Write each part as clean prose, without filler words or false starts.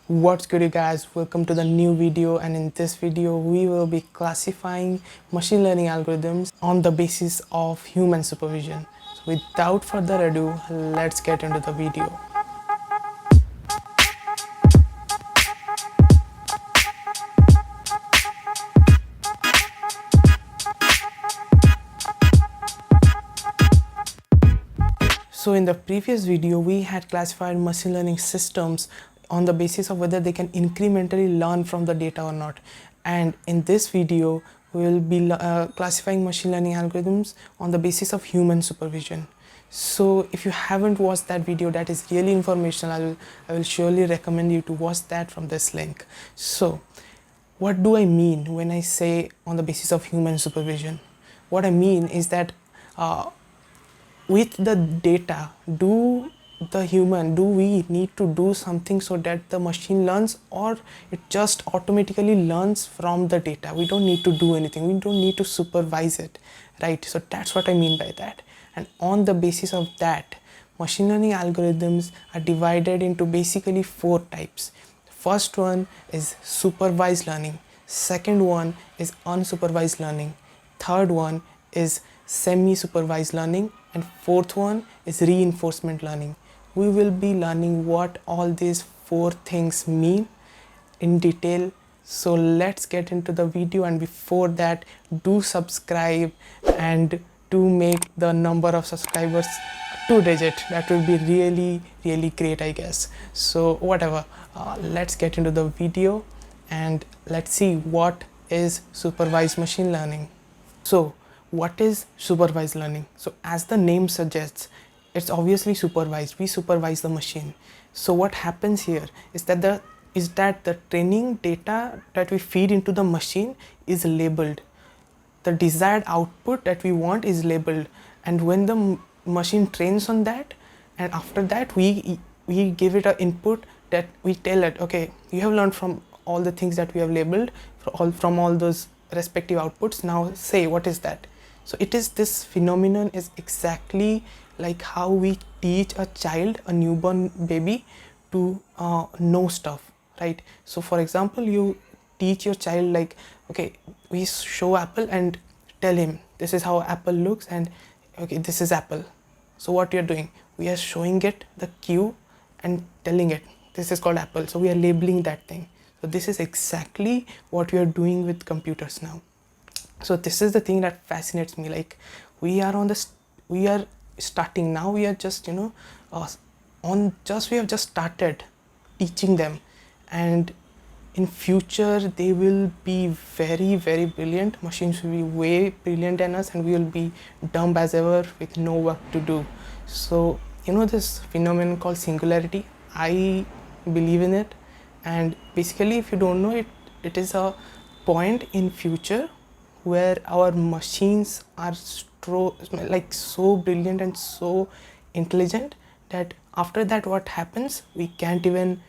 What's good, you guys? Welcome to the new video, and in this video we will be classifying machine learning algorithms on the basis of human supervision. So without further ado, let's get into the video. So in the previous video we had classified machine learning systems on the basis of whether they can incrementally learn from the data or not, and in this video we will be classifying machine learning algorithms on the basis of human supervision. So if you haven't watched that video, that is really informational. I will surely recommend you to watch that from this link. So what do I mean when I say on the basis of human supervision? What I mean is that with the data, do we need to do something so that the machine learns, or it just automatically learns from the data? We don't need to do anything, we don't need to supervise it, right? So that's what I mean by that. And on the basis of that, machine learning algorithms are divided into basically 4 types. First one is supervised learning, second one is unsupervised learning, third one is semi-supervised learning, and fourth one is reinforcement learning. We will be learning what all these 4 things mean in detail. So let's get into the video, and before that, do subscribe and do make the number of subscribers 2-digit. That would be really great, I guess. So whatever, let's get into the video and let's see what is supervised machine learning. So what is supervised learning? So as the name suggests, it's obviously supervised. We supervise the machine. So what happens here is that the training data that we feed into the machine is labeled. The desired output that we want is labeled, and when the machine trains on that, and after that we give it an input that we tell it, okay, you have learned from all the things that we have labeled from all those respective outputs. Now say what is that. So this phenomenon is exactly like how we teach a child, a newborn baby, to know stuff, right? So for example, you teach your child, like, okay, we show apple and tell him this is how apple looks, and okay, this is apple. So what we are doing, we are showing it the cue and telling it this is called apple. So we are labeling that thing. So this is exactly what we are doing with computers now. So this is the thing that fascinates me. Like, we are starting now, we are just we have just started teaching them, and in future they will be very brilliant. Machines will be way brilliant than us, and we will be dumb as ever with no work to do. So this phenomenon called singularity, I believe in it. And basically, if you don't know it, it is a point in future where our machines are so brilliant and so intelligent that after that what happens, we can't even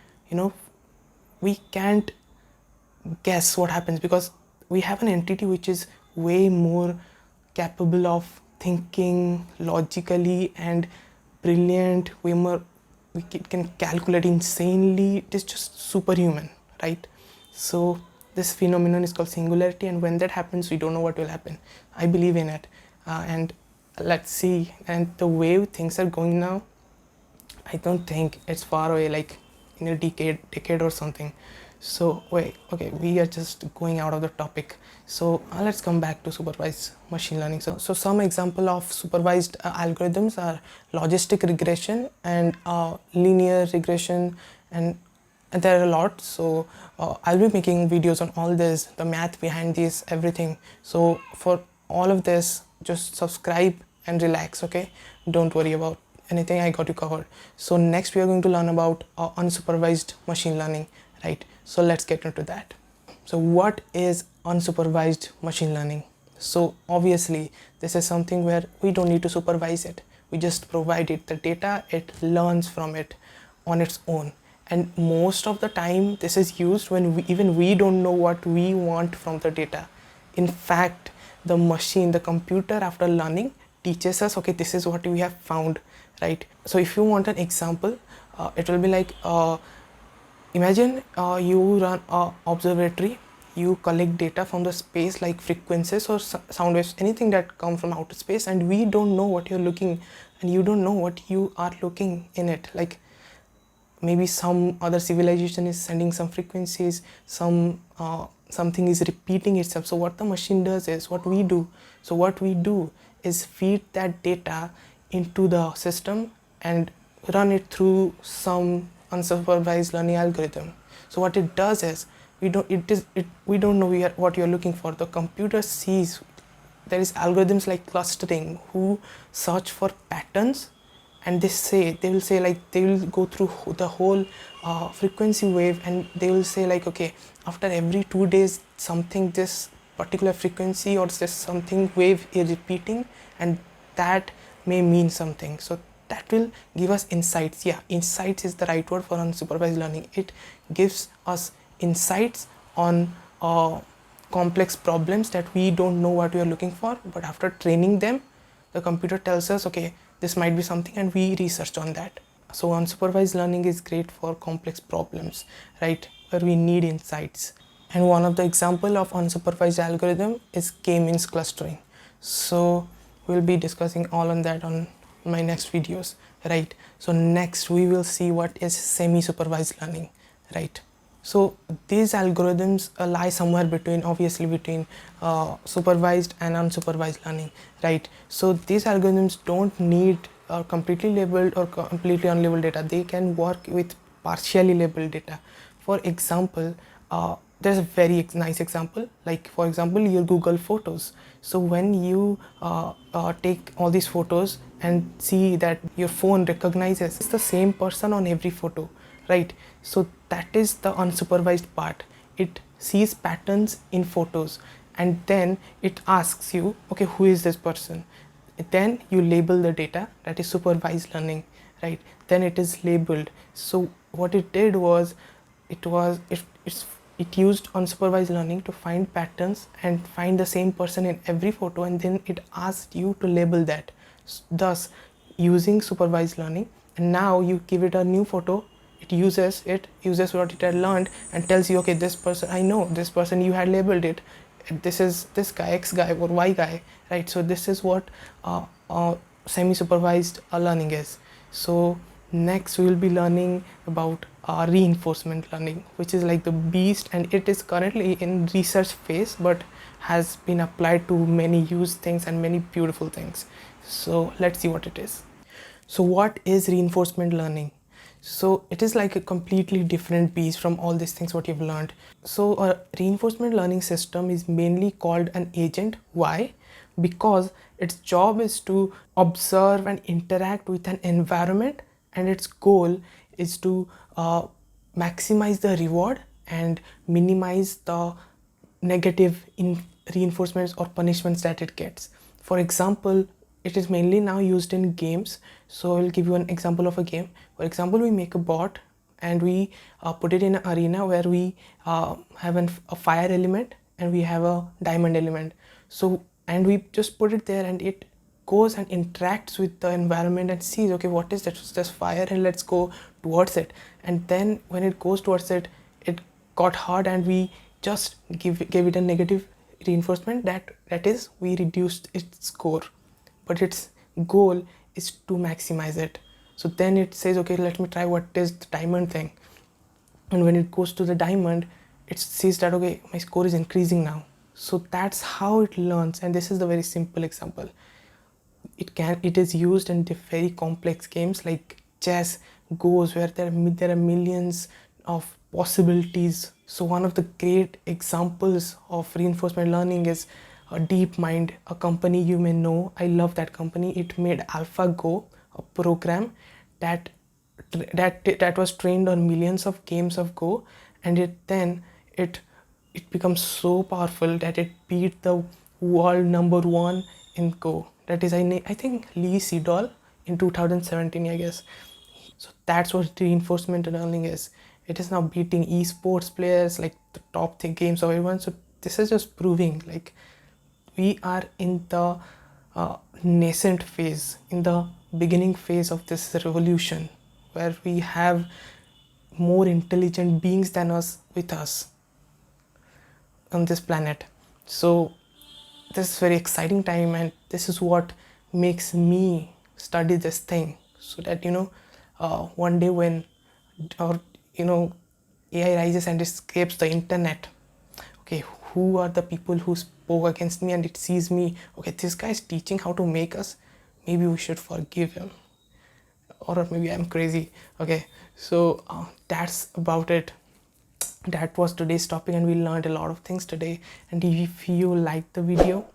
we can't guess what happens, because we have an entity which is way more capable of thinking logically and brilliant, way more, it can calculate insanely. It is just superhuman, right? So this phenomenon is called singularity, and when that happens, we don't know what will happen. I believe in it, and let's see. And the way things are going now, I don't think it's far away, like in a decade or something. So okay, we are just going out of the topic. So let's come back to supervised machine learning. So some example of supervised algorithms are logistic regression and linear regression, and there are a lot. So I'll be making videos on all this, the math behind this, everything. So for all of this, just subscribe and relax, okay? Don't worry about anything, I got you covered. So next we are going to learn about unsupervised machine learning, right? So let's get into that. So what is unsupervised machine learning? So obviously this is something where we don't need to supervise it. We just provide it the data, it learns from it on its own. And most of the time this is used when we don't know what we want from the data. In fact, the computer, after learning, teaches us, okay, this is what we have found, right? So if you want an example, it will be like Imagine you run a observatory, you collect data from the space like frequencies or sound waves, anything that come from outer space, and we don't know what you're looking, and you don't know what you are looking in it. Like maybe some other civilization is sending some frequencies, something is repeating itself. So what the machine does is what we do. So what we do is feed that data into the system and run it through some unsupervised learning algorithm. So what it does is we don't know what you're looking for. The computer sees there is algorithms like clustering who search for patterns, and they will say like they will go through the whole frequency wave, and they will say like, okay, after every 2 days something this particular frequency or this something wave is repeating, and that may mean something. So that will give us insights. Yeah, insights is the right word for unsupervised learning. It gives us insights on complex problems that we don't know what we are looking for, but after training them, the computer tells us, okay, this might be something, and we research on that. So unsupervised learning is great for complex problems, right, where we need insights. And one of the example of unsupervised algorithm is k-means clustering. So we'll be discussing all on that on my next videos, right? So next we will see what is semi-supervised learning, right? So these algorithms lie somewhere between, obviously between supervised and unsupervised learning, right? So these algorithms don't need completely labeled or completely unlabeled data. They can work with partially labeled data. For example, there's a very nice example, like for example your Google Photos. So when you take all these photos and see that your phone recognizes it's the same person on every photo, right? So that is the unsupervised part. It sees patterns in photos, and then it asks you, okay, who is this person? Then you label the data. That is supervised learning, right? Then it is labeled. So what it did was it used unsupervised learning to find patterns and find the same person in every photo, and then it asked you to label that, thus using supervised learning. And now you give it a new photo, it uses what it had learned and tells you, okay, this person, I know this person, you had labeled it, this is this guy, X guy or Y guy, right? So this is what semi-supervised learning is. So next we will be learning about reinforcement learning, which is like the beast, and it is currently in research phase but has been applied to many use things and many beautiful things. So let's see what it is. So what is reinforcement learning? So it is like a completely different beast from all these things what you've learned. So a reinforcement learning system is mainly called an agent. Why? Because its job is to observe and interact with an environment, and its goal is to maximize the reward and minimize the negative reinforcements or punishments that it gets. For example, it is mainly now used in games. So I'll give you an example of a game. For example, we make a bot and we put it in an arena where we have a fire element and we have a diamond element. So, and we just put it there, and it goes and interacts with the environment and sees, okay, what is that? It's just fire, and let's go towards it. And then when it goes towards it, it got hard, and we just gave it a negative reinforcement. That is, we reduced its score, but its goal is to maximize it. So then it says, okay, let me try what is the diamond thing. And when it goes to the diamond, it sees that, okay, my score is increasing now. So that's how it learns. And this is the very simple example. It is used in very complex games like chess, goes, where there are millions of possibilities. So one of the great examples of reinforcement learning is DeepMind, a company you may know. I love that company. It made AlphaGo, a program that was trained on millions of games of Go, and it becomes so powerful that it beat the world number one in Go. That is, I think Lee Sedol in 2017, I guess. So that's what reinforcement learning is. It is now beating esports players, like the top games of everyone. So this is just proving like we are in the nascent phase, in the beginning phase of this revolution, where we have more intelligent beings than us with us on this planet. So this is very exciting time, and this is what makes me study this thing, so that one day when or AI rises and escapes the internet, okay, who are the people who spoke against me, and it sees me, okay, this guy is teaching how to make us, maybe we should forgive him, or maybe I'm crazy. Okay, so that's about it. That was today's topic, and we learned a lot of things today. And if you like the video,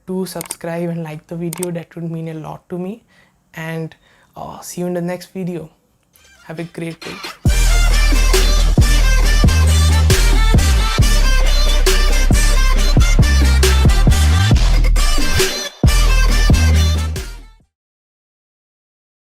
do subscribe and like the video. That would mean a lot to me. And see you in the next video. Have a great day.